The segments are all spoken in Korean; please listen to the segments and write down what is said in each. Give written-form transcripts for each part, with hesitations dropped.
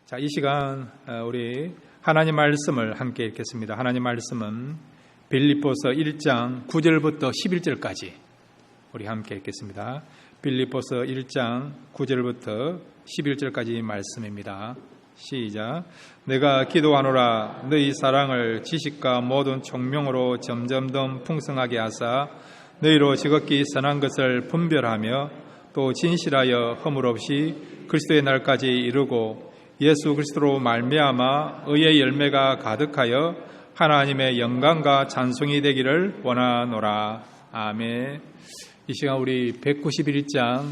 자, 이 시간 우리 하나님 말씀을 함께 읽겠습니다. 하나님 말씀은 빌립보서 1장 9절부터 11절까지 우리 함께 읽겠습니다. 빌립보서 1장 9절부터 11절까지 말씀입니다. 시작. 내가 기도하노라. 너희 사랑을 지식과 모든 총명으로 점점 더 풍성하게 하사 너희로 지극히 선한 것을 분별하며 또 진실하여 허물 없이 그리스도의 날까지 이루고 예수 그리스도로 말미암아 의의 열매가 가득하여 하나님의 영광과 찬송이 되기를 원하노라. 아멘. 이 시간 우리 191장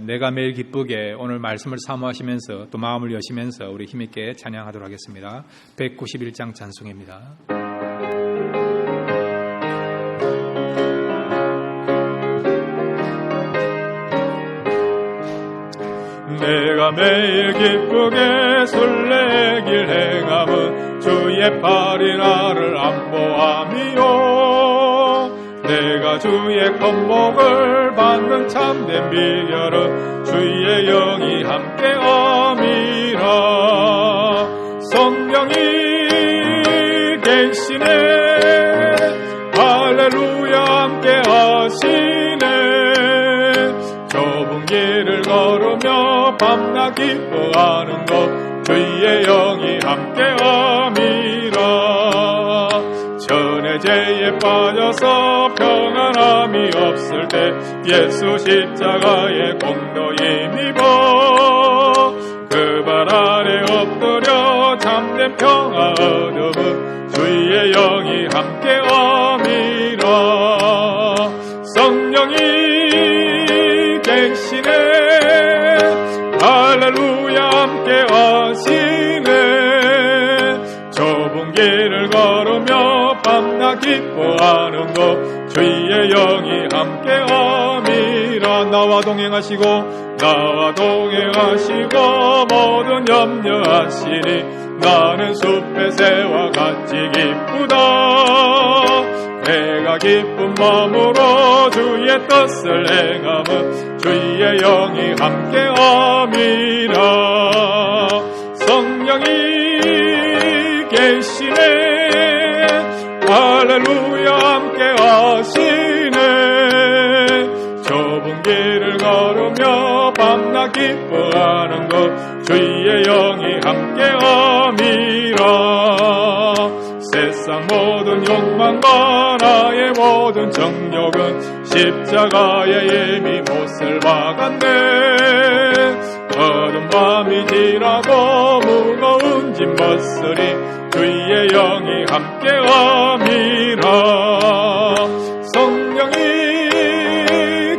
내가 매일 기쁘게 오늘 말씀을 사모하시면서 또 마음을 여시면서 우리 힘있게 찬양하도록 하겠습니다. 191장 찬송입니다. 내가 매일 기쁘게 설레길 행함은 주의 팔이 나를 안보함이요. 내가 주의 건목을 받는 참된 비결은 주의 영이 함께함이라. 성령이 계시네. 할렐루야 함께하시네. 좁은 길을 걸으며 밤낮 기뻐하는 것 주의 영이 함께함이라. 전해제에 빠져서 평안함이 없을 때 예수 십자가의 공로 힘입어 그 발 아래 엎드려 참된 평화 얻음은 주의 영이 함께함이라. 성령이 계시네. 할렐루야 함께하시네. 좁은 길을 걸으며 밤낮 기뻐하는 것 주의 영이 함께함이라. 나와 동행하시고 모든 염려하시니 나는 숲의 새와 같이 기쁘다. 내가 기쁜 마음으로 주의 뜻을 행함은 주의 영이 함께함이라. 성령이 계시네. 할렐루야 함께하시네. 좁은 길을 걸으며 밤낮 기뻐하는 것 주의 영이 함께함이라. 세상 모든 욕망과 나의 모든 정욕은 십자가에 이미 못을 박았네. 어두운 밤이 지나고 무거운 짐 벗으리 주의 영이 함께함이라. 성령이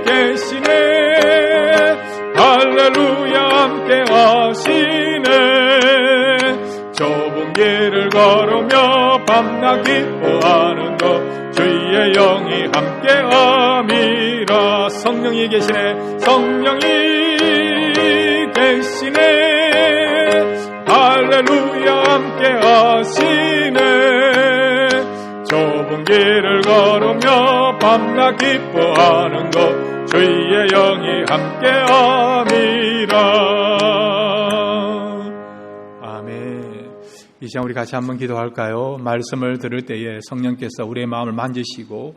계시네. 할렐루야 함께하시네. 좁은 길을 걸으며 밤낮 기뻐하는 것 주의 영이 함께함이라. 성령이 계시네. 성령이 계시네. 할렐루야 함께하시네. 좁은 길을 걸으며 밤낮 기뻐하는 것 주의 영이 함께함이라. 아멘. 이 시간 우리 같이 한번 기도할까요? 말씀을 들을 때에 성령께서 우리의 마음을 만지시고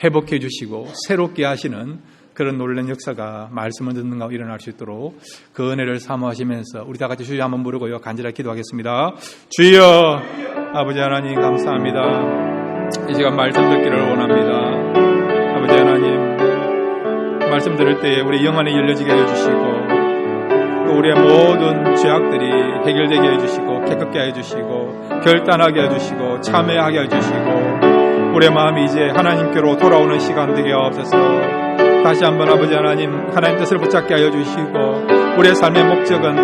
회복해 주시고 새롭게 하시는 그런 놀라운 역사가 말씀을 듣는 가운데 일어날 수 있도록 그 은혜를 사모하시면서 우리 다 같이 주여 한번 부르고요 간절하게 기도하겠습니다. 주여 아버지 하나님 감사합니다. 이 시간 말씀 듣기를 원합니다. 아버지 하나님 말씀 들을 때에 우리 영안이 열려지게 해주시고 또 우리의 모든 죄악들이 해결되게 해주시고 깨끗게 해주시고 결단하게 해주시고 참회하게 해주시고 우리의 마음이 이제 하나님께로 돌아오는 시간 되게 하옵소서. 다시 한번 아버지 하나님 하나님 뜻을 붙잡게 하여 주시고 우리의 삶의 목적은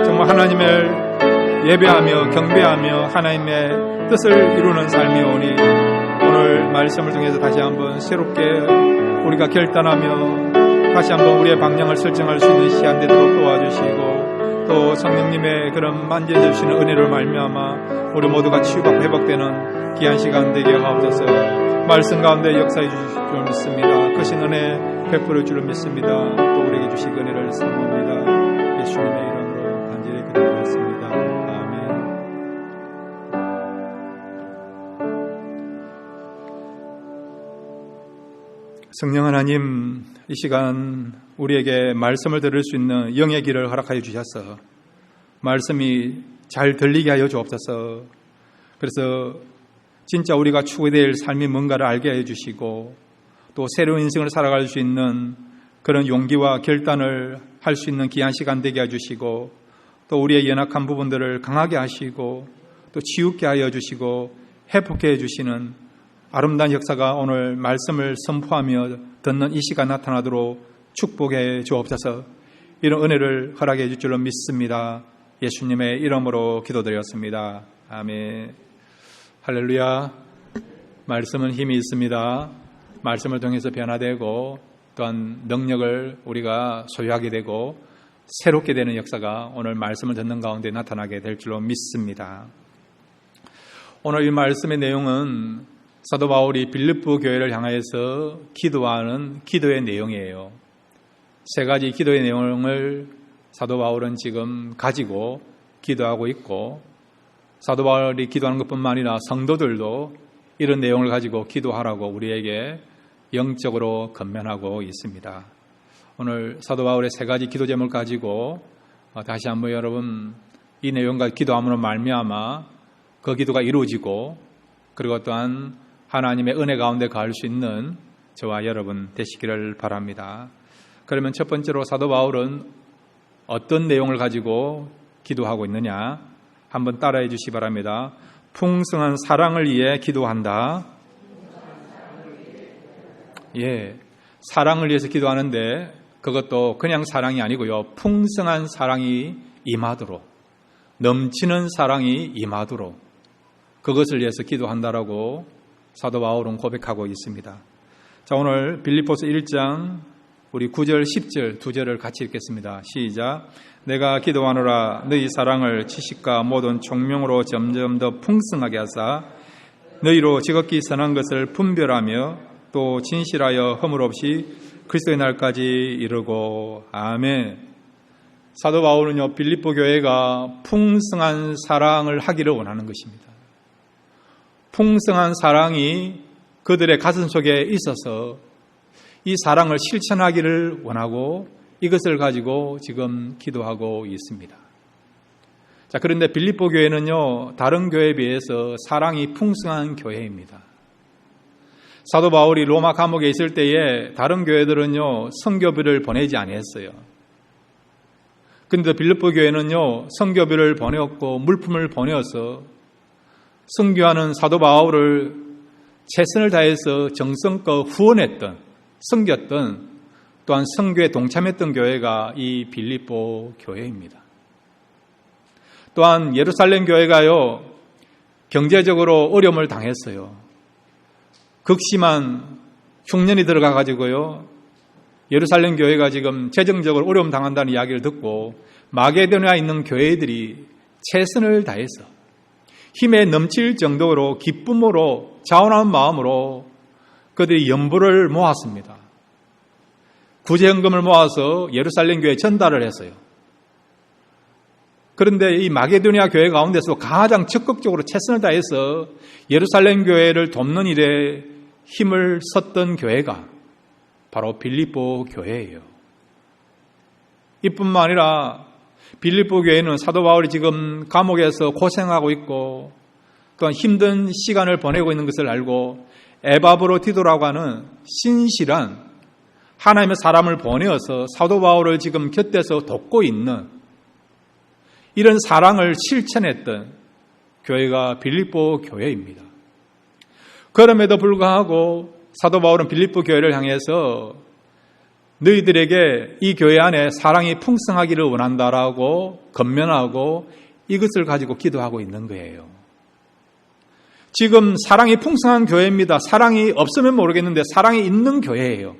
정말 하나님을 예배하며 경배하며 하나님의 뜻을 이루는 삶이오니 오늘 말씀을 통해서 다시 한번 새롭게 우리가 결단하며 다시 한번 우리의 방향을 설정할 수 있는 시간 되도록 도와주시고 또 성령님의 그런 만져주시는 은혜를 말미암아 우리 모두가 치유받고 회복되는 귀한 시간 되게 하옵소서. 말씀 가운데 역사해 주실 줄 믿습니다. 크신 은혜 베풀어 줄을 믿습니다. 또 우리에게 주신 은혜를 사모합니다. 예수님의 이름으로 간절히 기도드렸습니다. 아멘. 성령 하나님, 이 시간 우리에게 말씀을 들을 수 있는 영의 길을 허락하여 주셔서 말씀이 잘 들리게 하여 주옵소서. 그래서 진짜 우리가 추구해야 될 삶이 뭔가를 알게 해주시고 또 새로운 인생을 살아갈 수 있는 그런 용기와 결단을 할 수 있는 귀한 시간 되게 해주시고 또 우리의 연약한 부분들을 강하게 하시고 또 치유케 하여 주시고 회복해 해주시는 아름다운 역사가 오늘 말씀을 선포하며 듣는 이 시간 나타나도록 축복해 주옵소서. 이런 은혜를 허락해 줄 줄로 믿습니다. 예수님의 이름으로 기도드렸습니다. 아멘. 할렐루야. 말씀은 힘이 있습니다. 말씀을 통해서 변화되고 또한 능력을 우리가 소유하게 되고 새롭게 되는 역사가 오늘 말씀을 듣는 가운데 나타나게 될 줄로 믿습니다. 오늘 이 말씀의 내용은 사도 바울이 빌립보 교회를 향하여서 기도하는 기도의 내용이에요. 세 가지 기도의 내용을 사도 바울은 지금 가지고 기도하고 있고 사도 바울이 기도하는 것뿐만 아니라 성도들도 이런 내용을 가지고 기도하라고 우리에게 영적으로 권면하고 있습니다. 오늘 사도 바울의 세 가지 기도 제목을 가지고 다시 한번 여러분 이 내용과 기도함으로 말미암아 그 기도가 이루어지고 그리고 또한 하나님의 은혜 가운데 가할 수 있는 저와 여러분 되시기를 바랍니다. 그러면 첫 번째로 사도 바울은 어떤 내용을 가지고 기도하고 있느냐 한번 따라해 주시기 바랍니다. 풍성한 사랑을 위해 기도한다. 예, 사랑을 위해서 기도하는데 그것도 그냥 사랑이 아니고요. 풍성한 사랑이 임하도록, 넘치는 사랑이 임하도록 그것을 위해서 기도한다라고 사도 바울은 고백하고 있습니다. 자, 오늘 빌립보서 1장 우리 9절, 10절 두 절을 같이 읽겠습니다. 시작. 내가 기도하노라 너희 사랑을 지식과 모든 총명으로 점점 더 풍성하게 하사 너희로 지극히 선한 것을 분별하며 또 진실하여 허물 없이 그리스도의 날까지 이르고. 아멘. 사도 바울은요 빌립보 교회가 풍성한 사랑을 하기를 원하는 것입니다. 풍성한 사랑이 그들의 가슴 속에 있어서 이 사랑을 실천하기를 원하고 이것을 가지고 지금 기도하고 있습니다. 자, 그런데 빌립보 교회는요 다른 교회에 비해서 사랑이 풍성한 교회입니다. 사도 바울이 로마 감옥에 있을 때에 다른 교회들은요 선교비를 보내지 아니했어요. 그런데 빌립보 교회는요 선교비를 보내었고 물품을 보내어서 선교하는 사도 바울을 최선을 다해서 정성껏 후원했던, 섬겼던, 또한 선교에 동참했던 교회가 이 빌립보 교회입니다. 또한 예루살렘 교회가요 경제적으로 어려움을 당했어요. 극심한 흉년이 들어가 가지고요 예루살렘 교회가 지금 재정적으로 어려움 당한다는 이야기를 듣고 마게도냐에 있는 교회들이 최선을 다해서 힘에 넘칠 정도로 기쁨으로 자원하는 마음으로 그들이 연부를 모았습니다. 구제헌금을 모아서 예루살렘 교회에 전달을 했어요. 그런데 이 마게도냐 교회 가운데서 가장 적극적으로 최선을 다해서 예루살렘 교회를 돕는 일에 힘을 썼던 교회가 바로 빌립보 교회예요. 이뿐만 아니라 빌립보 교회는 사도 바울이 지금 감옥에서 고생하고 있고 또한 힘든 시간을 보내고 있는 것을 알고 에바브로디도라고 하는 신실한 하나님의 사람을 보내어서 사도 바울을 지금 곁에서 돕고 있는 이런 사랑을 실천했던 교회가 빌립보 교회입니다. 그럼에도 불구하고 사도 바울은 빌립보 교회를 향해서 너희들에게 이 교회 안에 사랑이 풍성하기를 원한다라고 권면하고 이것을 가지고 기도하고 있는 거예요. 지금 사랑이 풍성한 교회입니다. 사랑이 없으면 모르겠는데 사랑이 있는 교회예요.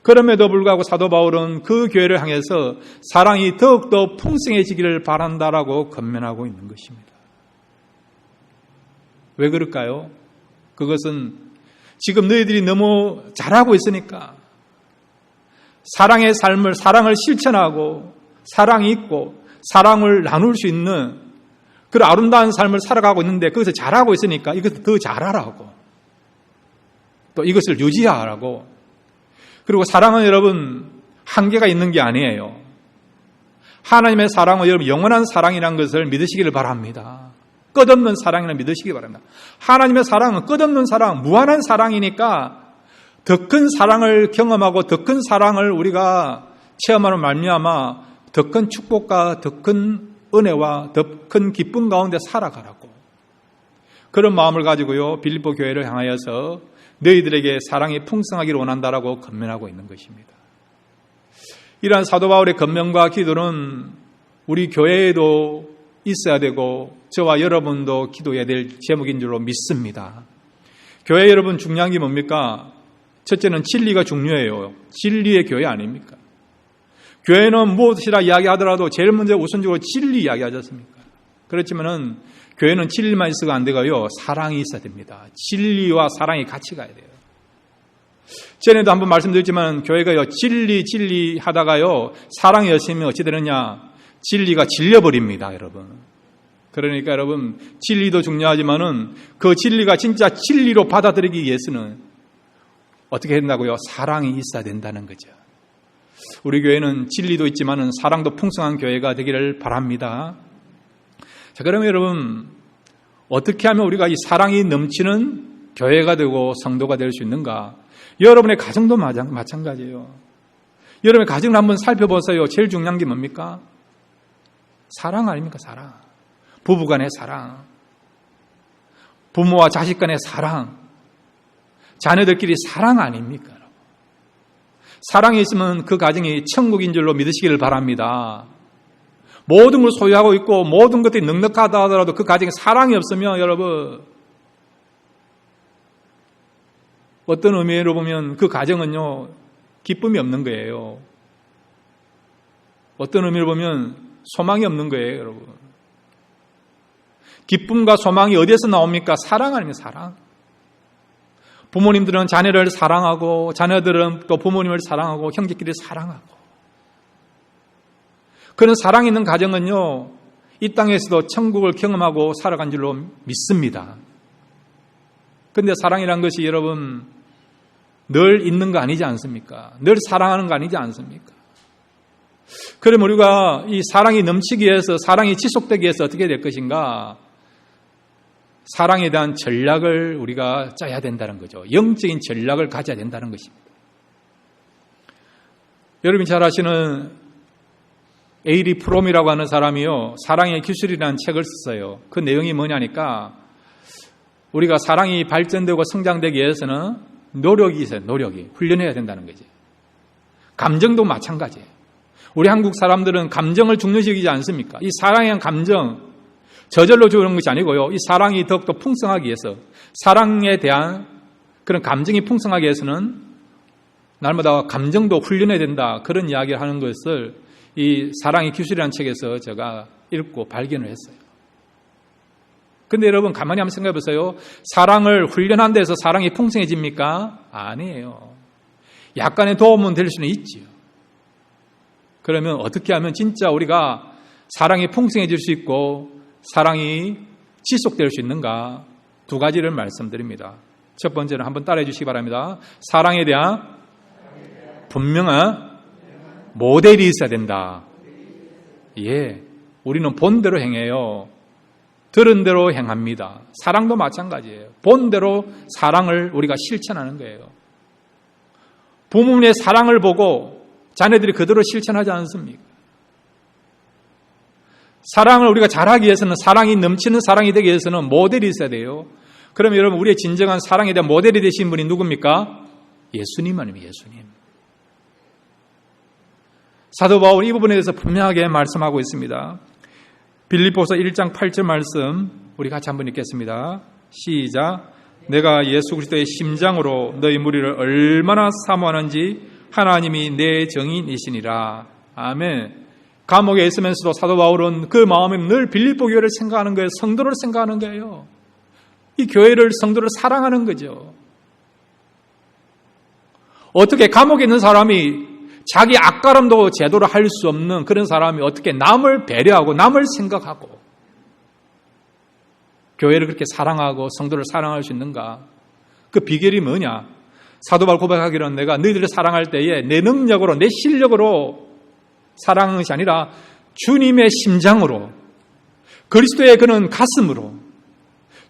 그럼에도 불구하고 사도 바울은 그 교회를 향해서 사랑이 더욱더 풍성해지기를 바란다라고 권면하고 있는 것입니다. 왜 그럴까요? 그것은 지금 너희들이 너무 잘하고 있으니까 사랑의 삶을, 사랑을 실천하고 사랑이 있고 사랑을 나눌 수 있는 그런 아름다운 삶을 살아가고 있는데 거기서 잘하고 있으니까 이것을 더 잘하라고, 또 이것을 유지하라고. 그리고 사랑은 여러분 한계가 있는 게 아니에요. 하나님의 사랑은 여러분 영원한 사랑이라는 것을 믿으시기를 바랍니다. 끝없는 사랑이라는 믿으시기 바랍니다. 하나님의 사랑은 끝없는 사랑, 무한한 사랑이니까 더 큰 사랑을 경험하고 더 큰 사랑을 우리가 체험하는 말미암아 더 큰 축복과 더 큰 은혜와 더 큰 기쁨 가운데 살아가라고. 그런 마음을 가지고요, 빌립보 교회를 향하여서 너희들에게 사랑이 풍성하기를 원한다라고 건면하고 있는 것입니다. 이러한 사도 바울의 건면과 기도는 우리 교회에도 있어야 되고 저와 여러분도 기도해야 될 제목인 줄로 믿습니다. 교회 여러분 중요한 게 뭡니까? 첫째는 진리가 중요해요. 진리의 교회 아닙니까? 교회는 무엇이라 이야기하더라도 제일 먼저 우선적으로 진리 이야기하지 않습니까? 그렇지만은 교회는 진리만 있어가 안 되고요, 사랑이 있어야 됩니다. 진리와 사랑이 같이 가야 돼요. 전에도 한번 말씀드렸지만 교회가요, 진리 하다가요, 사랑이 없으면 어찌 되느냐? 진리가 질려버립니다, 여러분. 그러니까 여러분, 진리도 중요하지만은 그 진리가 진짜 진리로 받아들이기 위해서는 어떻게 된다고요? 사랑이 있어야 된다는 거죠. 우리 교회는 진리도 있지만은 사랑도 풍성한 교회가 되기를 바랍니다. 자, 그러면 여러분, 어떻게 하면 우리가 이 사랑이 넘치는 교회가 되고 성도가 될 수 있는가? 여러분의 가정도 마찬가지예요. 여러분의 가정을 한번 살펴보세요. 제일 중요한 게 뭡니까? 사랑 아닙니까? 사랑. 부부 간의 사랑, 부모와 자식 간의 사랑, 자녀들끼리 사랑 아닙니까? 사랑이 있으면 그 가정이 천국인 줄로 믿으시기를 바랍니다. 모든 걸 소유하고 있고 모든 것들이 넉넉하다 하더라도 그 가정에 사랑이 없으면 여러분 어떤 의미로 보면 그 가정은요, 기쁨이 없는 거예요. 어떤 의미로 보면 소망이 없는 거예요, 여러분. 기쁨과 소망이 어디에서 나옵니까? 사랑 아닙니까? 사랑. 부모님들은 자녀를 사랑하고 자녀들은 또 부모님을 사랑하고 형제끼리 사랑하고, 그런 사랑 있는 가정은요, 이 땅에서도 천국을 경험하고 살아간 줄로 믿습니다. 그런데 사랑이란 것이 여러분 늘 있는 거 아니지 않습니까? 늘 사랑하는 거 아니지 않습니까? 그럼 우리가 이 사랑이 넘치기 위해서, 사랑이 지속되기 위해서 어떻게 될 것인가? 사랑에 대한 전략을 우리가 짜야 된다는 거죠. 영적인 전략을 가져야 된다는 것입니다. 여러분이 잘 아시는 에이리 프롬이라고 하는 사람이요, 사랑의 기술이라는 책을 썼어요. 그 내용이 뭐냐니까, 우리가 사랑이 발전되고 성장되기 위해서는 노력이 있어요. 노력이. 훈련해야 된다는 거지. 감정도 마찬가지예요. 우리 한국 사람들은 감정을 중요시하지 않습니까? 이 사랑에 대한 감정, 저절로 주는 것이 아니고요, 이 사랑이 더욱더 풍성하기 위해서, 사랑에 대한 그런 감정이 풍성하기 위해서는 날마다 감정도 훈련해야 된다, 그런 이야기를 하는 것을 이 사랑의 기술이라는 책에서 제가 읽고 발견을 했어요. 근데 여러분 가만히 한번 생각해 보세요. 사랑을 훈련한 데서 사랑이 풍성해집니까? 아니에요. 약간의 도움은 될 수는 있지요. 그러면 어떻게 하면 진짜 우리가 사랑이 풍성해질 수 있고 사랑이 지속될 수 있는가? 두 가지를 말씀드립니다. 첫 번째는 한번 따라해 주시기 바랍니다. 사랑에 대한 분명한 모델이 있어야 된다. 예, 우리는 본대로 행해요. 들은 대로 행합니다. 사랑도 마찬가지예요. 본대로 사랑을 우리가 실천하는 거예요. 부모님의 사랑을 보고 자녀들이 그대로 실천하지 않습니까? 사랑을 우리가 잘하기 위해서는, 사랑이 넘치는 사랑이 되기 위해서는 모델이 있어야 돼요. 그럼 여러분, 우리의 진정한 사랑에 대한 모델이 되신 분이 누굽니까? 예수님 아닙니까? 예수님. 사도 바울이 이 부분에 대해서 분명하게 말씀하고 있습니다. 빌립보서 1장 8절 말씀 우리 같이 한번 읽겠습니다. 시작. 내가 예수 그리스도의 심장으로 너희 무리를 얼마나 사모하는지 하나님이 내 정인이시니라. 아멘. 감옥에 있으면서도 사도 바울은 그 마음에 늘 빌립보 교회를 생각하는 거예요. 성도를 생각하는 거예요. 이 교회를, 성도를 사랑하는 거죠. 어떻게 감옥에 있는 사람이 자기 앞가림도 제대로 할 수 없는 그런 사람이 어떻게 남을 배려하고 남을 생각하고 교회를 그렇게 사랑하고 성도를 사랑할 수 있는가? 그 비결이 뭐냐? 사도 바울 고백하기로는 내가 너희들을 사랑할 때에 내 능력으로 내 실력으로 사랑하는 것이 아니라 주님의 심장으로 그리스도의 그는 가슴으로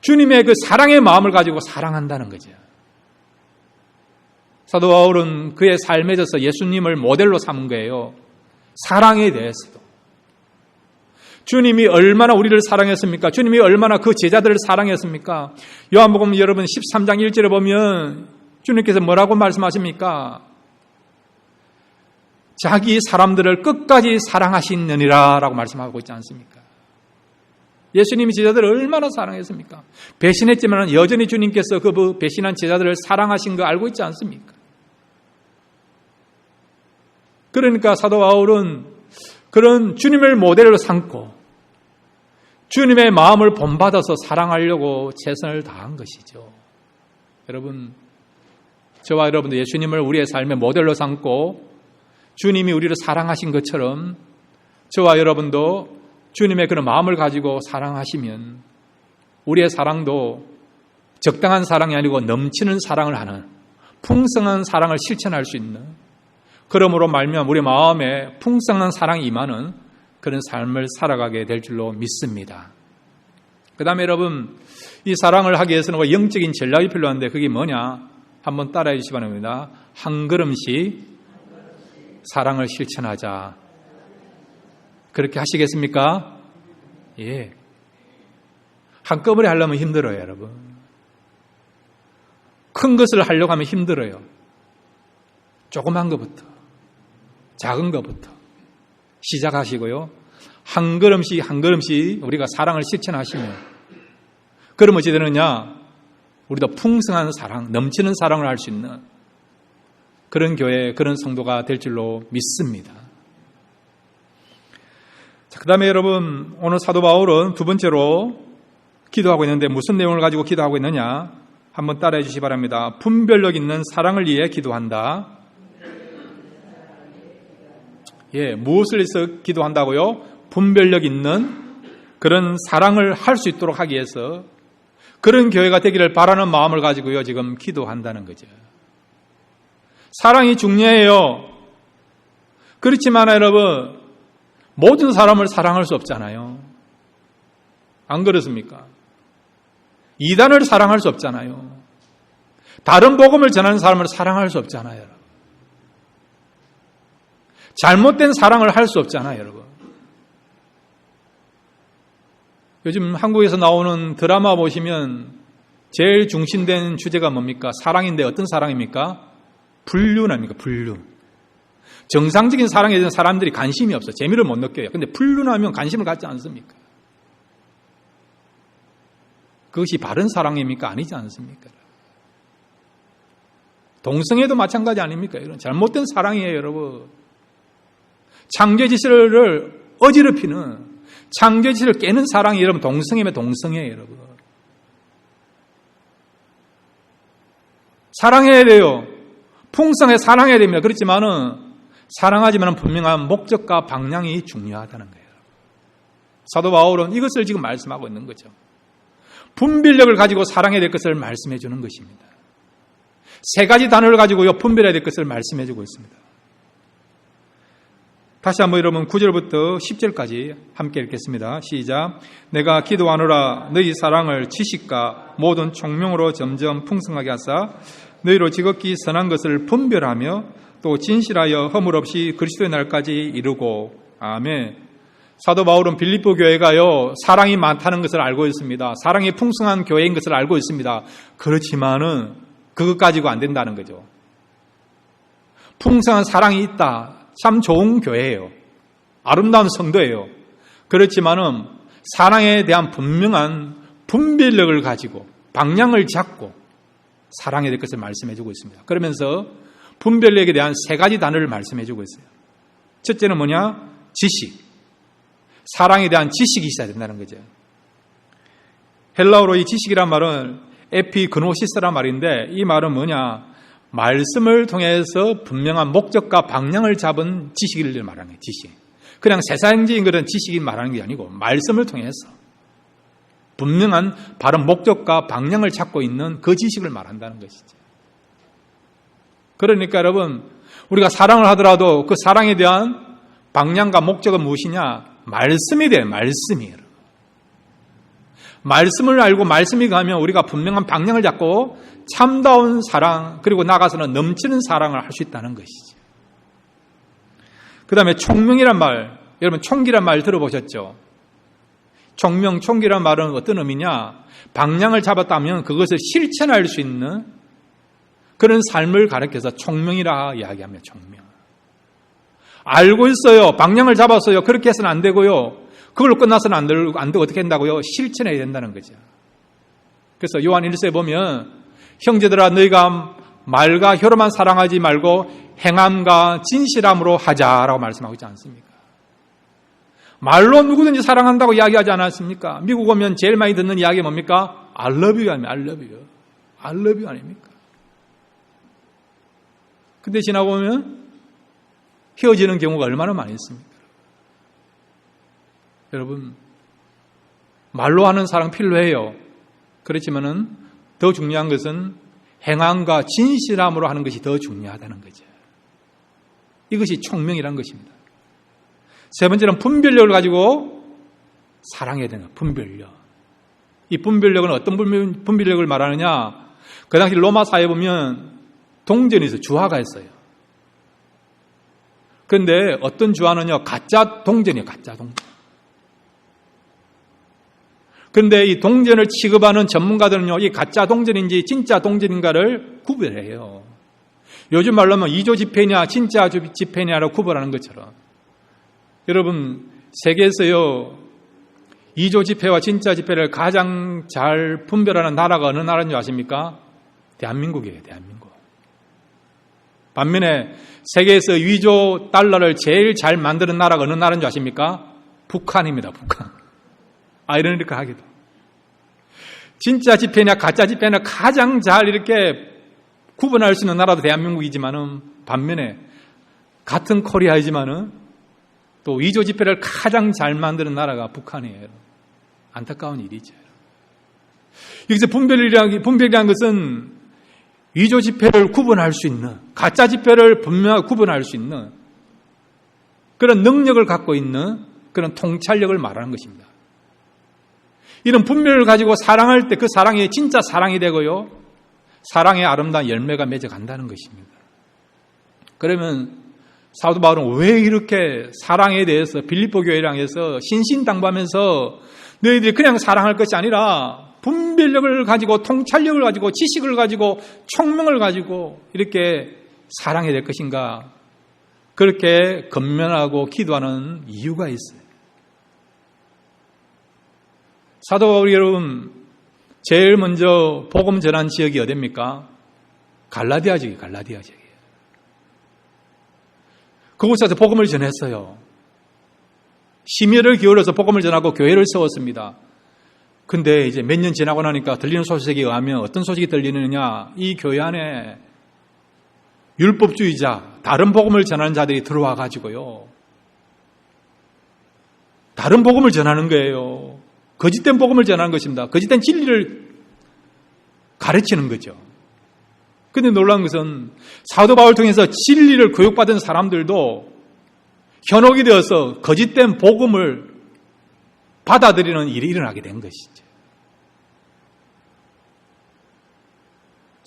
주님의 그 사랑의 마음을 가지고 사랑한다는 거죠. 사도 바울은 그의 삶에 있어서 예수님을 모델로 삼은 거예요. 사랑에 대해서도. 주님이 얼마나 우리를 사랑했습니까? 주님이 얼마나 그 제자들을 사랑했습니까? 요한복음 여러분 13장 1절에 보면 주님께서 뭐라고 말씀하십니까? 자기 사람들을 끝까지 사랑하시느니라 라고 말씀하고 있지 않습니까? 예수님이 제자들을 얼마나 사랑했습니까? 배신했지만 여전히 주님께서 그 배신한 제자들을 사랑하신 거 알고 있지 않습니까? 그러니까 사도 바울은 그런 주님을 모델로 삼고 주님의 마음을 본받아서 사랑하려고 최선을 다한 것이죠. 여러분, 저와 여러분도 예수님을 우리의 삶의 모델로 삼고 주님이 우리를 사랑하신 것처럼 저와 여러분도 주님의 그런 마음을 가지고 사랑하시면 우리의 사랑도 적당한 사랑이 아니고 넘치는 사랑을 하는 풍성한 사랑을 실천할 수 있는 그러므로 말미암아 우리 마음에 풍성한 사랑이 임하는 그런 삶을 살아가게 될 줄로 믿습니다. 그 다음에 여러분 이 사랑을 하기 위해서는 영적인 전략이 필요한데 그게 뭐냐? 한번 따라해 주시기 바랍니다. 한 걸음씩 사랑을 실천하자. 그렇게 하시겠습니까? 예. 한꺼번에 하려면 힘들어요, 여러분. 큰 것을 하려고 하면 힘들어요. 조그만 것부터, 작은 것부터 시작하시고요. 한 걸음씩 한 걸음씩 우리가 사랑을 실천하시면 그러면 어찌 되느냐? 우리도 풍성한 사랑, 넘치는 사랑을 할 수 있는 그런 교회, 그런 성도가 될 줄로 믿습니다. 그 다음에 여러분 오늘 사도 바울은 두 번째로 기도하고 있는데 무슨 내용을 가지고 기도하고 있느냐? 한번 따라해 주시기 바랍니다. 분별력 있는 사랑을 위해 기도한다. 예, 무엇을 위해서 기도한다고요? 분별력 있는 그런 사랑을 할 수 있도록 하기 위해서 그런 교회가 되기를 바라는 마음을 가지고요 지금 기도한다는 거죠. 사랑이 중요해요. 그렇지만 여러분 모든 사람을 사랑할 수 없잖아요. 안 그렇습니까? 이단을 사랑할 수 없잖아요. 다른 복음을 전하는 사람을 사랑할 수 없잖아요. 여러분. 잘못된 사랑을 할 수 없잖아요, 여러분. 요즘 한국에서 나오는 드라마 보시면 제일 중심된 주제가 뭡니까? 사랑인데 어떤 사랑입니까? 불륜아닙니까? 불륜. 정상적인 사랑에 대한 사람들이 관심이 없어요. 재미를 못 느껴요. 근데 불륜하면 관심을 갖지 않습니까? 그것이 바른 사랑입니까? 아니지 않습니까? 동성애도 마찬가지 아닙니까? 이런 잘못된 사랑이에요, 여러분. 창조 질서를 어지럽히는 창조 질서를 깨는 사랑이 여러분 동성애면 동성애예요, 여러분. 사랑해야 돼요. 풍성하게 사랑해야 됩니다. 그렇지만은 사랑하지만 분명한 목적과 방향이 중요하다는 거예요. 사도 바울은 이것을 지금 말씀하고 있는 거죠. 분별력을 가지고 사랑해야 될 것을 말씀해 주는 것입니다. 세 가지 단어를 가지고요 분별해야 될 것을 말씀해 주고 있습니다. 다시 한번 여러분 9절부터 10절까지 함께 읽겠습니다. 시작. 내가 기도하노라 너희 사랑을 지식과 모든 총명으로 점점 풍성하게 하사 너희로 지극히 선한 것을 분별하며 또 진실하여 허물 없이 그리스도의 날까지 이루고. 아멘. 사도 바울은 빌립보 교회가요 사랑이 많다는 것을 알고 있습니다. 사랑이 풍성한 교회인 것을 알고 있습니다. 그렇지만은 그것 가지고 안 된다는 거죠. 풍성한 사랑이 있다. 참 좋은 교회예요. 아름다운 성도예요. 그렇지만은 사랑에 대한 분명한 분별력을 가지고 방향을 잡고 사랑해야 될 것을 말씀해 주고 있습니다. 그러면서 분별력에 대한 세 가지 단어를 말씀해 주고 있어요. 첫째는 뭐냐? 지식. 사랑에 대한 지식이 있어야 된다는 거죠. 헬라어로 이 지식이란 말은 에피그노시스란 말인데 이 말은 뭐냐? 말씀을 통해서 분명한 목적과 방향을 잡은 지식을 말하는 거예요. 지식. 그냥 세상적인 그런 지식이 말하는 게 아니고 말씀을 통해서 분명한 바른 목적과 방향을 잡고 있는 그 지식을 말한다는 것이죠. 그러니까 여러분, 우리가 사랑을 하더라도 그 사랑에 대한 방향과 목적은 무엇이냐? 말씀이 돼요. 말씀이에요. 말씀을 알고 말씀이 가면 우리가 분명한 방향을 잡고 참다운 사랑, 그리고 나가서는 넘치는 사랑을 할 수 있다는 것이죠. 그 다음에 총명이란 말, 여러분 총기란 말 들어보셨죠? 총명, 총기란 말은 어떤 의미냐? 방향을 잡았다면 그것을 실천할 수 있는 그런 삶을 가리켜서 총명이라 이야기합니다. 총명. 알고 있어요. 방향을 잡았어요. 그렇게 해서는 안 되고요. 그걸로 끝나서는 안 되고 어떻게 한다고요? 실천해야 된다는 거죠. 그래서 요한 1서에 보면 형제들아 너희가 말과 혀로만 사랑하지 말고 행함과 진실함으로 하자라고 말씀하고 있지 않습니까? 말로 누구든지 사랑한다고 이야기하지 않았습니까? 미국 오면 제일 많이 듣는 이야기 뭡니까? I love you 아닙니까? I love you. I love you 아닙니까? 근데 지나고 보면 헤어지는 경우가 얼마나 많이 있습니까? 여러분, 말로 하는 사랑 필요해요. 그렇지만은 더 중요한 것은 행함과 진실함으로 하는 것이 더 중요하다는 거죠. 이것이 총명이라는 것입니다. 세 번째는 분별력을 가지고 사랑해야 되는 분별력. 이 분별력은 어떤 분별력을 말하느냐? 그 당시 로마 사회에 보면 동전이 있어요. 주화가 있어요. 그런데 어떤 주화는요, 가짜 동전이에요. 가짜 동전. 그런데 이 동전을 취급하는 전문가들은요, 이 가짜 동전인지 진짜 동전인가를 구별해요. 요즘 말로 하면 이조 지폐냐, 진짜 지폐냐로 구별하는 것처럼. 여러분, 세계에서요, 이조 지폐와 진짜 지폐를 가장 잘 분별하는 나라가 어느 나라인 줄 아십니까? 대한민국이에요, 대한민국. 반면에 세계에서 위조 달러를 제일 잘 만드는 나라가 어느 나라인 줄 아십니까? 북한입니다, 북한. 아이러니까 하기도. 진짜 지폐냐 가짜 지폐냐 가장 잘 이렇게 구분할 수 있는 나라도 대한민국이지만은 반면에 같은 코리아이지만은 또 위조 지폐를 가장 잘 만드는 나라가 북한이에요. 안타까운 일이죠. 여기서 분별이라는 것은 위조 지폐를 구분할 수 있는, 가짜 지폐를 분명하게 구분할 수 있는 그런 능력을 갖고 있는 그런 통찰력을 말하는 것입니다. 이런 분별을 가지고 사랑할 때 그 사랑이 진짜 사랑이 되고요, 사랑의 아름다운 열매가 맺어간다는 것입니다. 그러면 사도 바울은 왜 이렇게 사랑에 대해서 빌립보 교회를 향해서 신신당부하면서 너희들이 그냥 사랑할 것이 아니라 분별력을 가지고 통찰력을 가지고 지식을 가지고 총명을 가지고 이렇게 사랑해야 될 것인가, 그렇게 건면하고 기도하는 이유가 있어요. 사도 바울이 여러분 제일 먼저 복음 전한 지역이 어디입니까? 갈라디아 지역이에요. 갈라디아 지역이에요. 그곳에서 복음을 전했어요. 심혈을 기울여서 복음을 전하고 교회를 세웠습니다. 근데 이제 몇 년 지나고 나니까 들리는 소식에 의하면 어떤 소식이 들리느냐, 이 교회 안에 율법주의자, 다른 복음을 전하는 자들이 들어와 가지고요, 다른 복음을 전하는 거예요. 거짓된 복음을 전하는 것입니다. 거짓된 진리를 가르치는 거죠. 그런데 놀라운 것은 사도 바울을 통해서 진리를 교육받은 사람들도 현혹이 되어서 거짓된 복음을 받아들이는 일이 일어나게 된 것이죠.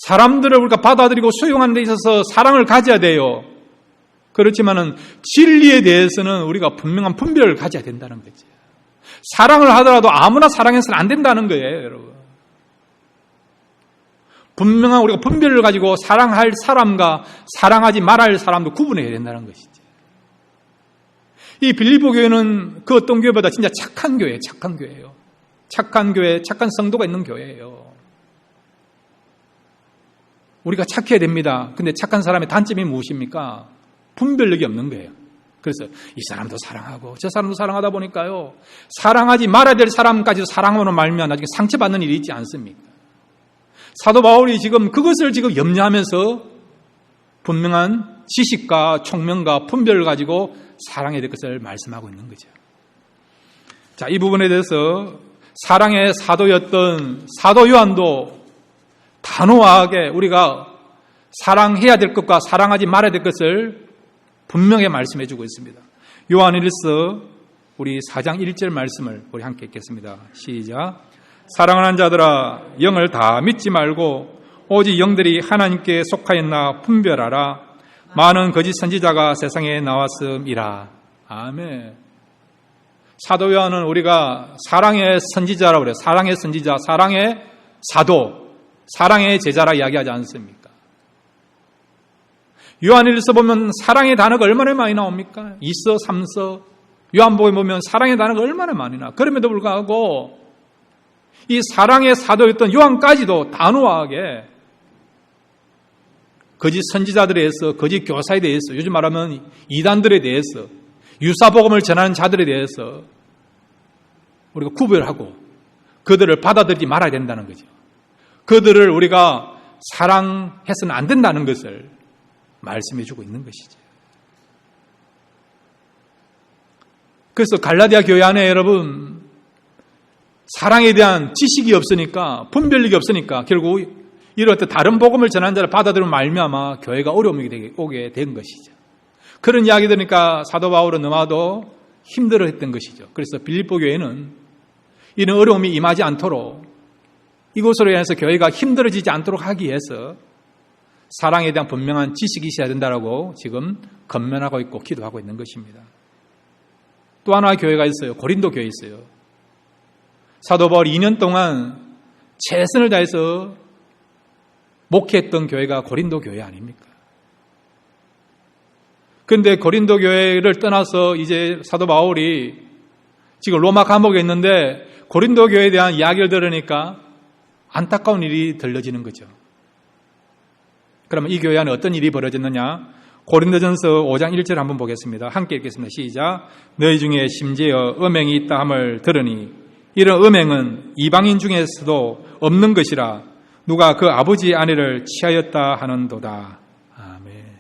사람들을 우리가 받아들이고 수용하는 데 있어서 사랑을 가져야 돼요. 그렇지만은 진리에 대해서는 우리가 분명한 분별을 가져야 된다는 거죠. 사랑을 하더라도 아무나 사랑해서는 안 된다는 거예요, 여러분. 분명한 우리가 분별을 가지고 사랑할 사람과 사랑하지 말아야 사람도 구분해야 된다는 것이죠. 이 빌립보 교회는 그 어떤 교회보다 진짜 착한 교회예요. 착한 교회예요. 착한 교회, 착한 성도가 있는 교회예요. 우리가 착해야 됩니다. 근데 착한 사람의 단점이 무엇입니까? 분별력이 없는 거예요. 그래서 이 사람도 사랑하고 저 사람도 사랑하다 보니까요, 사랑하지 말아야 될 사람까지도 사랑으로 말미암아 나중에 상처받는 일이 있지 않습니까? 사도 바울이 지금 그것을 지금 염려하면서 분명한 지식과 총명과 분별을 가지고 사랑해야 될 것을 말씀하고 있는 거죠. 자, 이 부분에 대해서 사랑의 사도였던 사도 요한도 단호하게 우리가 사랑해야 될 것과 사랑하지 말아야 될 것을 분명히 말씀해 주고 있습니다. 요한일서 우리 4장 1절 말씀을 우리 함께 읽겠습니다. 시작. 사랑하는 자들아, 영을 다 믿지 말고 오직 영들이 하나님께 속하였나 분별하라. 많은 거짓 선지자가 세상에 나왔음이라. 아멘. 사도 요한은 우리가 사랑의 선지자라고 그래요. 사랑의 선지자, 사랑의 사도, 사랑의 제자라 이야기하지 않습니까? 요한일서 보면 사랑의 단어가 얼마나 많이 나옵니까? 2서, 3서, 요한복음에 보면 사랑의 단어가 얼마나 많이 나와. 그럼에도 불구하고 이 사랑의 사도였던 요한까지도 단호하게 거짓 선지자들에 대해서, 거짓 교사에 대해서, 요즘 말하면 이단들에 대해서, 유사복음을 전하는 자들에 대해서 우리가 구별하고 그들을 받아들이지 말아야 된다는 거죠. 그들을 우리가 사랑해서는 안 된다는 것을 말씀해 주고 있는 것이죠. 그래서 갈라디아 교회 안에 여러분, 사랑에 대한 지식이 없으니까, 분별력이 없으니까 결국 이런 다른 복음을 전하는 자를 받아들이면 말미암아 교회가 어려움이 오게 된 것이죠. 그런 이야기 들으니까 사도 바울은 너무나도 힘들어했던 것이죠. 그래서 빌립보 교회는 이런 어려움이 임하지 않도록, 이것으로 인해서 교회가 힘들어지지 않도록 하기 위해서 사랑에 대한 분명한 지식이 있어야 된다고 지금 권면하고 있고 기도하고 있는 것입니다. 또 하나의 교회가 있어요. 고린도 교회 있어요. 사도 바울이 2년 동안 최선을 다해서 목회했던 교회가 고린도 교회 아닙니까? 그런데 고린도 교회를 떠나서 이제 사도 바울이 지금 로마 감옥에 있는데 고린도 교회에 대한 이야기를 들으니까 안타까운 일이 들려지는 거죠. 그러면 이 교회 안에 어떤 일이 벌어졌느냐? 고린도전서 5장 1절 한번 보겠습니다. 함께 읽겠습니다. 시작. 너희 중에 심지어 음행이 있다 함을 들으니 이런 음행은 이방인 중에서도 없는 것이라 누가 그 아버지의 아내를 취하였다 하는도다. 아멘.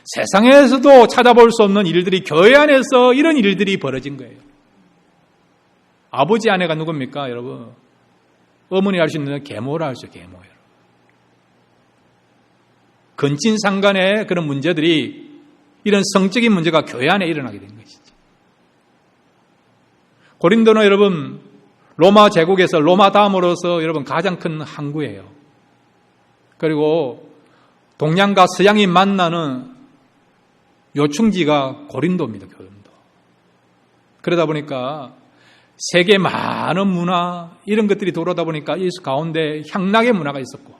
세상에서도 찾아볼 수 없는 일들이 교회 안에서 이런 일들이 벌어진 거예요. 아버지 아내가 누굽니까, 여러분? 어머니 할 수 있는 계모라 할 수 있어요, 계모. 근친상간의 그런 문제들이, 이런 성적인 문제가 교회 안에 일어나게 된 것이죠. 고린도는 여러분, 로마 제국에서 로마 다음으로서 여러분 가장 큰 항구예요. 그리고 동양과 서양이 만나는 요충지가 고린도입니다. 고린도. 그러다 보니까 세계 많은 문화 이런 것들이 돌아다 보니까 이 가운데 향락의 문화가 있었고,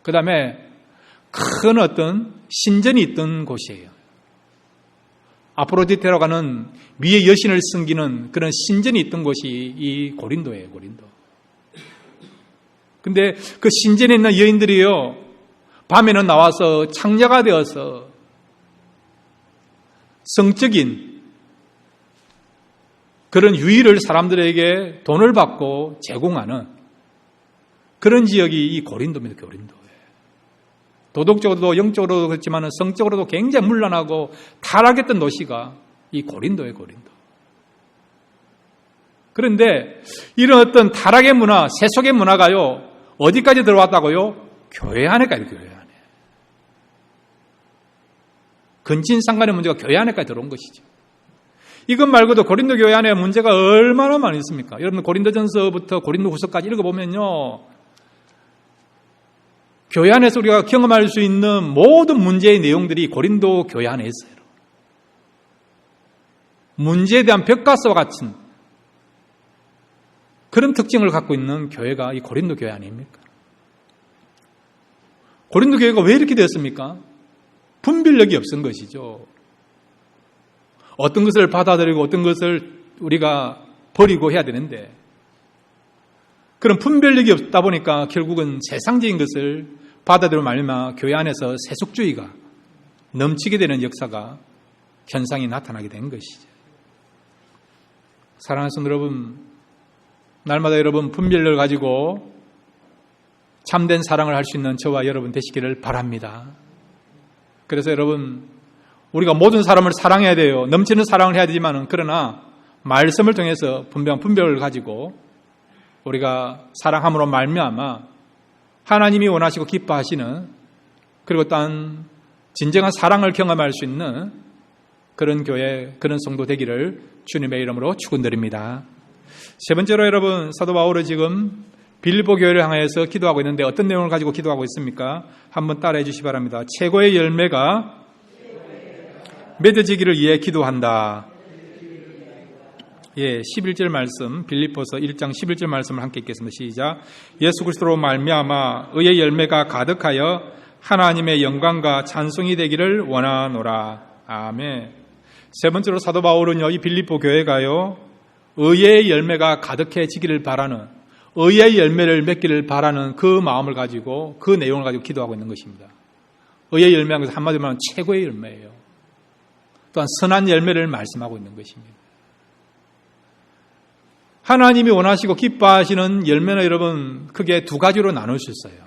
그 다음에 큰 어떤 신전이 있던 곳이에요. 아프로디테라고 하는 미의 여신을 섬기는 그런 신전이 있던 곳이 이 고린도예요, 고린도. 근데 그 신전에 있는 여인들이요, 밤에는 나와서 창녀가 되어서 성적인 그런 유의를 사람들에게 돈을 받고 제공하는 그런 지역이 이 고린도입니다, 고린도. 도덕적으로도 영적으로도 그렇지만 성적으로도 굉장히 문란하고 타락했던 도시가 이 고린도예요, 고린도. 그런데 이런 어떤 타락의 문화, 세속의 문화가요, 어디까지 들어왔다고요? 교회 안에까지, 교회 안에. 근친상간의 문제가 교회 안에까지 들어온 것이죠. 이것 말고도 고린도 교회 안에 문제가 얼마나 많이 있습니까? 여러분 고린도전서부터 고린도후서까지 읽어보면요, 교회 안에서 우리가 경험할 수 있는 모든 문제의 내용들이 고린도 교회 안에 있어요. 문제에 대한 벽가스와 같은 그런 특징을 갖고 있는 교회가 이 고린도 교회 아닙니까? 고린도 교회가 왜 이렇게 됐습니까? 분별력이 없은 것이죠. 어떤 것을 받아들이고 어떤 것을 우리가 버리고 해야 되는데, 그런 분별력이 없다 보니까 결국은 세상적인 것을 받아들이고 말미암아 교회 안에서 세속주의가 넘치게 되는 역사가, 현상이 나타나게 된 것이죠. 사랑하는 성도 여러분, 날마다 여러분 분별력을 가지고 참된 사랑을 할 수 있는 저와 여러분 되시기를 바랍니다. 그래서 여러분, 우리가 모든 사람을 사랑해야 돼요. 넘치는 사랑을 해야 되지만, 그러나 말씀을 통해서 분별을 가지고 우리가 사랑함으로 말미암아 하나님이 원하시고 기뻐하시는, 그리고 또한 진정한 사랑을 경험할 수 있는 그런 교회, 그런 성도 되기를 주님의 이름으로 축원드립니다. 세 번째로 여러분, 사도 바울은 지금 빌립보 교회를 향해서 기도하고 있는데 어떤 내용을 가지고 기도하고 있습니까? 한번 따라해 주시기 바랍니다. 최고의 열매가 맺어지기를 위해 기도한다. 예, 11절 말씀, 빌립보서 1장 11절 말씀을 함께 읽겠습니다. 시작. 예수 그리스도로 말미암아 의의 열매가 가득하여 하나님의 영광과 찬송이 되기를 원하노라. 아멘. 세 번째로 사도 바울은요, 이 빌립보 교회가요, 의의 열매가 가득해지기를 바라는, 의의 열매를 맺기를 바라는 그 마음을 가지고, 그 내용을 가지고 기도하고 있는 것입니다. 의의 열매라는 것은 한마디로 말하면 최고의 열매예요. 또한 선한 열매를 말씀하고 있는 것입니다. 하나님이 원하시고 기뻐하시는 열매는 여러분, 크게 두 가지로 나눌 수 있어요.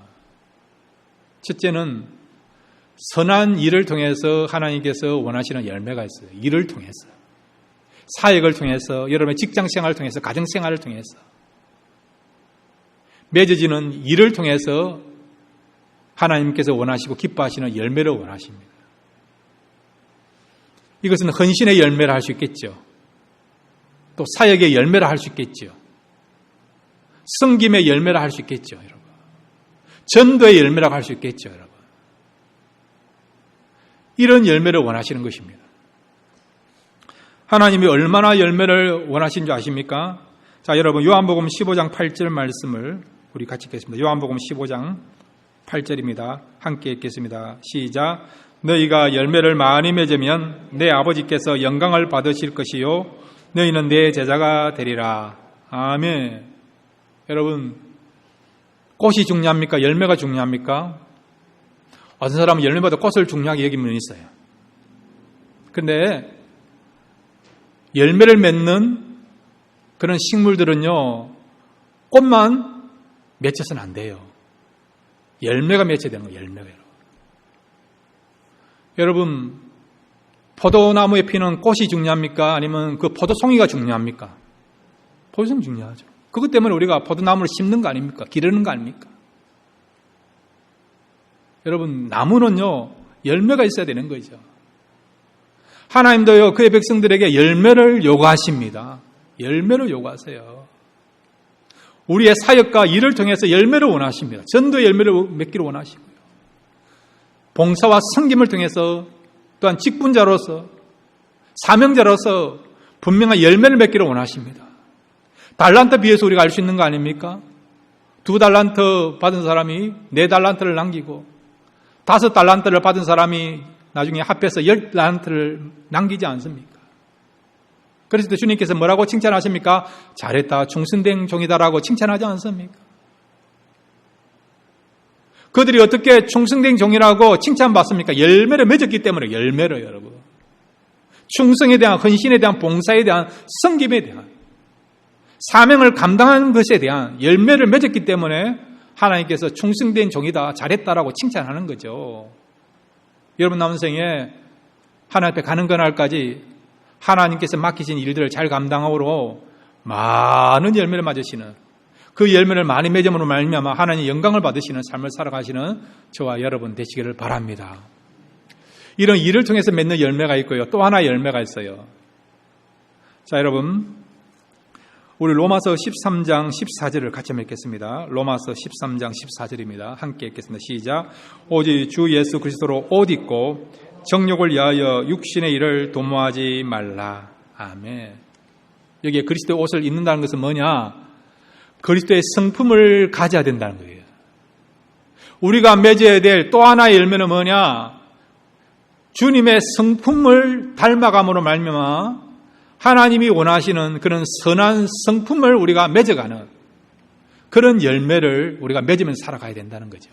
첫째는 선한 일을 통해서 하나님께서 원하시는 열매가 있어요. 일을 통해서, 사역을 통해서, 여러분의 직장생활을 통해서, 가정생활을 통해서 맺어지는 일을 통해서 하나님께서 원하시고 기뻐하시는 열매를 원하십니다. 이것은 헌신의 열매를 할 수 있겠죠. 또 사역의 열매를 할 수 있겠죠. 섬김의 열매를 할 수 있겠죠, 여러분. 전도의 열매라고 할 수 있겠죠, 여러분. 이런 열매를 원하시는 것입니다. 하나님이 얼마나 열매를 원하시는 줄 아십니까? 자, 여러분, 요한복음 15장 8절 말씀을 우리 같이 읽겠습니다. 요한복음 15장 8절입니다. 함께 읽겠습니다. 시작. 너희가 열매를 많이 맺으면 내 아버지께서 영광을 받으실 것이요 너희는 내 제자가 되리라. 아멘. 여러분, 꽃이 중요합니까? 열매가 중요합니까? 어떤 사람은 열매보다 꽃을 중요하게 여기는 분이 있어요. 그런데 열매를 맺는 그런 식물들은요, 꽃만 맺혀서는 안 돼요. 열매가 맺혀야 되는 거예요. 열매가. 여러분, 포도나무에 피는 꽃이 중요합니까? 아니면 그 포도송이가 중요합니까? 포도송이 중요하죠. 그것 때문에 우리가 포도나무를 심는 거 아닙니까? 기르는 거 아닙니까? 여러분, 나무는요, 열매가 있어야 되는 거죠. 하나님도요, 그의 백성들에게 열매를 요구하십니다. 열매를 요구하세요. 우리의 사역과 일을 통해서 열매를 원하십니다. 전도의 열매를 맺기를 원하시고요. 봉사와 섬김을 통해서 또한 직분자로서, 사명자로서 분명한 열매를 맺기를 원하십니다. 달란트 비해서 우리가 알 수 있는 거 아닙니까? 2달란트 받은 사람이 4달란트를 남기고 5달란트를 받은 사람이 나중에 합해서 10달란트를 남기지 않습니까? 그래서 주님께서 뭐라고 칭찬하십니까? 잘했다, 충성된 종이다라고 칭찬하지 않습니까? 그들이 어떻게 충성된 종이라고 칭찬받습니까? 열매를 맺었기 때문에. 열매를, 여러분. 충성에 대한, 헌신에 대한, 봉사에 대한, 섬김에 대한, 사명을 감당하는 것에 대한 열매를 맺었기 때문에 하나님께서 충성된 종이다, 잘했다라고 칭찬하는 거죠. 여러분 남생에 하나님 앞에 가는 그날까지 하나님께서 맡기신 일들을 잘 감당하고 많은 열매를 맞으시는, 그 열매를 많이 맺음으로 말미암아 하나님 영광을 받으시는 삶을 살아가시는 저와 여러분 되시기를 바랍니다. 이런 일을 통해서 맺는 열매가 있고요. 또 하나의 열매가 있어요. 자, 여러분, 우리 로마서 13장 14절을 같이 읽겠습니다. 로마서 13장 14절입니다. 함께 읽겠습니다. 시작. 오직 주 예수 그리스도로 옷 입고 정욕을 위하여 육신의 일을 도모하지 말라. 아멘. 여기에 그리스도의 옷을 입는다는 것은 뭐냐? 그리스도의 성품을 가져야 된다는 거예요. 우리가 맺어야 될 또 하나의 열매는 뭐냐? 주님의 성품을 닮아감으로 말미암아 하나님이 원하시는 그런 선한 성품을 우리가 맺어가는 그런 열매를 우리가 맺으면서 살아가야 된다는 거죠.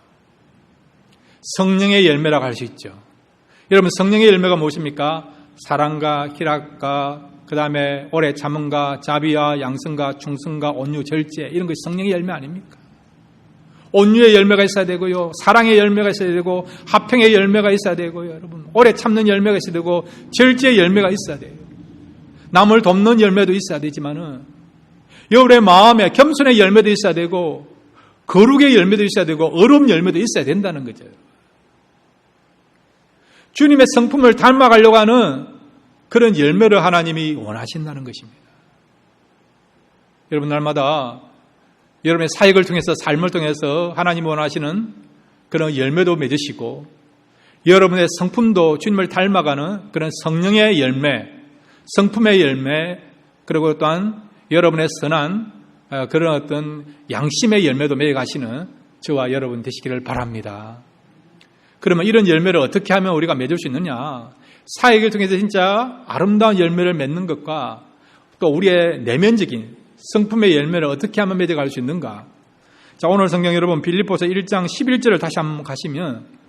성령의 열매라고 할 수 있죠. 여러분, 성령의 열매가 무엇입니까? 사랑과 희락과 그 다음에 오래 참음과 자비와 양성과 충성과 온유, 절제, 이런 것이 성령의 열매 아닙니까? 온유의 열매가 있어야 되고요. 사랑의 열매가 있어야 되고 화평의 열매가 있어야 되고요. 여러분, 오래 참는 열매가 있어야 되고 절제의 열매가 있어야 돼요. 남을 돕는 열매도 있어야 되지만은 여러분의 마음에 겸손의 열매도 있어야 되고 거룩의 열매도 있어야 되고 어려움 열매도 있어야 된다는 거죠. 주님의 성품을 닮아가려고 하는 그런 열매를 하나님이 원하신다는 것입니다. 여러분, 날마다 여러분의 사역을 통해서, 삶을 통해서 하나님이 원하시는 그런 열매도 맺으시고 여러분의 성품도 주님을 닮아가는 그런 성령의 열매, 성품의 열매, 그리고 또한 여러분의 선한 그런 어떤 양심의 열매도 맺어가시는 저와 여러분 되시기를 바랍니다. 그러면 이런 열매를 어떻게 하면 우리가 맺을 수 있느냐? 사역을 통해서 진짜 아름다운 열매를 맺는 것과 또 우리의 내면적인 성품의 열매를 어떻게 하면 맺어갈 수 있는가? 자, 오늘 성경 여러분 빌립보서 1장 11절을 다시 한번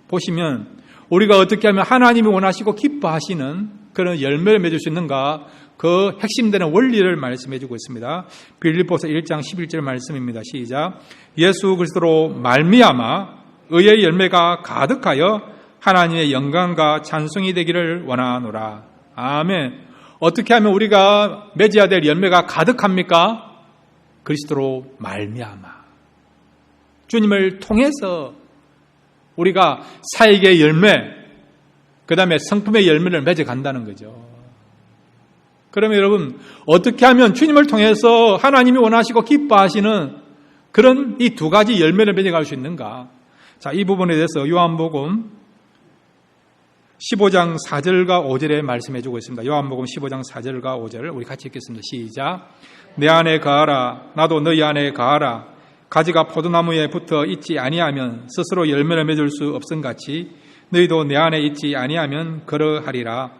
보시면 우리가 어떻게 하면 하나님이 원하시고 기뻐하시는 그런 열매를 맺을 수 있는가? 그 핵심되는 원리를 말씀해 주고 있습니다. 빌립보서 1장 11절 말씀입니다. 시작. 예수 그리스도로 말미암아 의의 열매가 가득하여 하나님의 영광과 찬송이 되기를 원하노라. 아멘. 어떻게 하면 우리가 맺어야 될 열매가 가득합니까? 그리스도로 말미암아. 주님을 통해서 우리가 사역의 열매, 그 다음에 성품의 열매를 맺어간다는 거죠. 그러면 여러분, 어떻게 하면 주님을 통해서 하나님이 원하시고 기뻐하시는 그런 이 두 가지 열매를 맺어갈 수 있는가? 자, 이 부분에 대해서 요한복음 15장 4절과 5절에 말씀해 주고 있습니다. 요한복음 15장 4절과 5절 우리 같이 읽겠습니다. 시작. 내 안에 거하라, 나도 너희 안에 거하라. 가지가 포도나무에 붙어 있지 아니하면 스스로 열매를 맺을 수 없음같이 너희도 내 안에 있지 아니하면 그러하리라.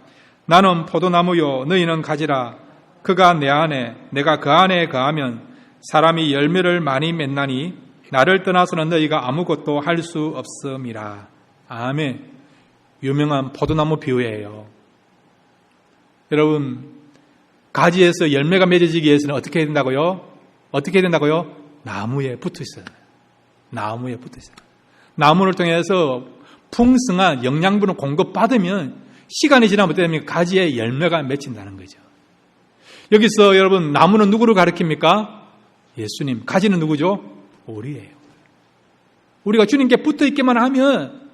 나는 포도나무요 너희는 가지라. 그가 내 안에 내가 그 안에 거하면 사람이 열매를 많이 맺나니 나를 떠나서는 너희가 아무것도 할 수 없음이라. 아멘. 유명한 포도나무 비유예요. 여러분, 가지에서 열매가 맺어지기 위해서는 어떻게 해야 된다고요? 어떻게 해야 된다고요? 나무에 붙어 있어요. 나무에 붙어 있어요. 나무를 통해서 풍성한 영양분을 공급받으면 시간이 지나면 어떻게 됩니까? 가지에 열매가 맺힌다는 거죠. 여기서 여러분, 나무는 누구를 가리킵니까? 예수님. 가지는 누구죠? 우리예요. 우리가 주님께 붙어 있기만 하면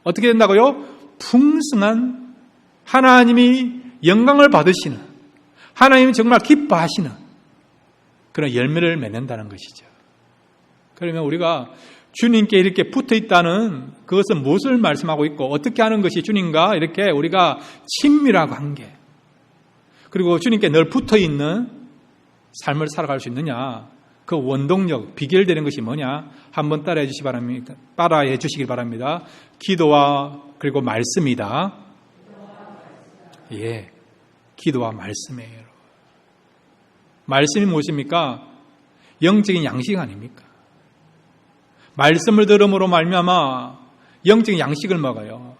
어떻게 된다고요? 풍성한 하나님이 영광을 받으시는, 하나님이 정말 기뻐하시는 그런 열매를 맺는다는 것이죠. 그러면 우리가 주님께 이렇게 붙어 있다는 그것은 무엇을 말씀하고 있고 어떻게 하는 것이 주님과 이렇게 우리가 친밀한 관계, 그리고 주님께 늘 붙어 있는 삶을 살아갈 수 있느냐, 그 원동력, 비결되는 것이 뭐냐? 한번 따라해 주시기 바랍니다. 기도와 그리고 말씀이다. 예, 기도와 말씀이에요. 말씀이 무엇입니까? 영적인 양식 아닙니까? 말씀을 들음으로 말미암아 영적인 양식을 먹어요.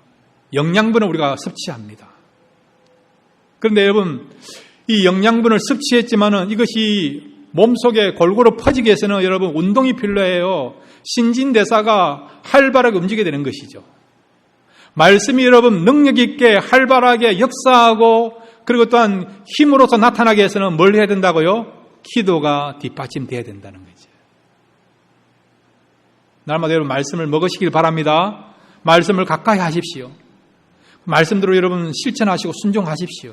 영양분을 우리가 섭취합니다. 그런데 여러분, 이 영양분을 섭취했지만은 이것이 몸속에 골고루 퍼지기 위해서는 여러분 운동이 필요해요. 신진대사가 활발하게 움직여야 되는 것이죠. 말씀이 여러분 능력 있게 활발하게 역사하고 그리고 또한 힘으로서 나타나게 해서는 뭘 해야 된다고요? 기도가 뒷받침돼야 된다는 거죠. 날마다 여러분 말씀을 먹으시길 바랍니다. 말씀을 가까이 하십시오. 말씀대로 여러분 실천하시고 순종하십시오.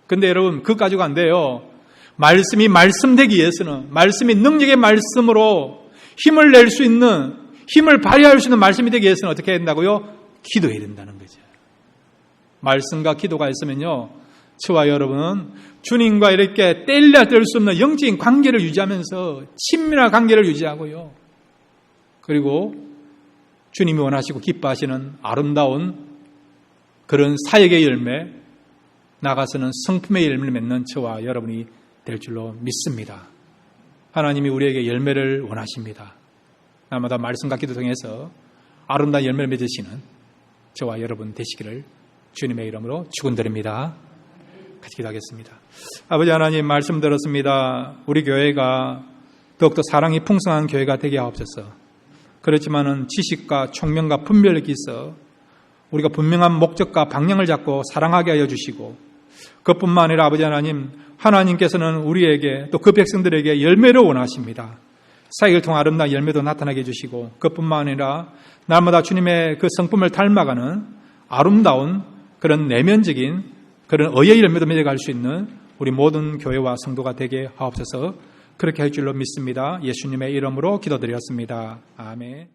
근데 여러분 그거 가지고 안 돼요. 말씀이 말씀되기 위해서는, 말씀이 능력의 말씀으로 힘을 낼 수 있는, 힘을 발휘할 수 있는 말씀이 되기 위해서는 어떻게 해야 된다고요? 기도해야 된다는 거죠. 말씀과 기도가 있으면요, 저와 여러분은 주님과 이렇게 뗄래야 뗄 수 없는 영적인 관계를 유지하면서 친밀한 관계를 유지하고요, 그리고 주님이 원하시고 기뻐하시는 아름다운 그런 사역의 열매, 나가서는 성품의 열매를 맺는 저와 여러분이 될 줄로 믿습니다. 하나님이 우리에게 열매를 원하십니다. 날마다 말씀과 기도 통해서 아름다운 열매를 맺으시는 저와 여러분 되시기를 주님의 이름으로 축원드립니다. 같이 기도하겠습니다. 아버지 하나님, 말씀 들었습니다. 우리 교회가 더욱더 사랑이 풍성한 교회가 되게 하옵소서. 그렇지만은 지식과 총명과 분별력이 있어 우리가 분명한 목적과 방향을 잡고 사랑하게 하여 주시고, 그뿐만 아니라 아버지 하나님, 하나님께서는 우리에게 또 그 백성들에게 열매를 원하십니다. 사역을 통한 아름다운 열매도 나타나게 해주시고, 그뿐만 아니라 날마다 주님의 그 성품을 닮아가는 아름다운 그런 내면적인 그런 의의 열매도 맺어갈 수 있는 우리 모든 교회와 성도가 되게 하옵소서. 그렇게 할 줄로 믿습니다. 예수님의 이름으로 기도드렸습니다. 아멘.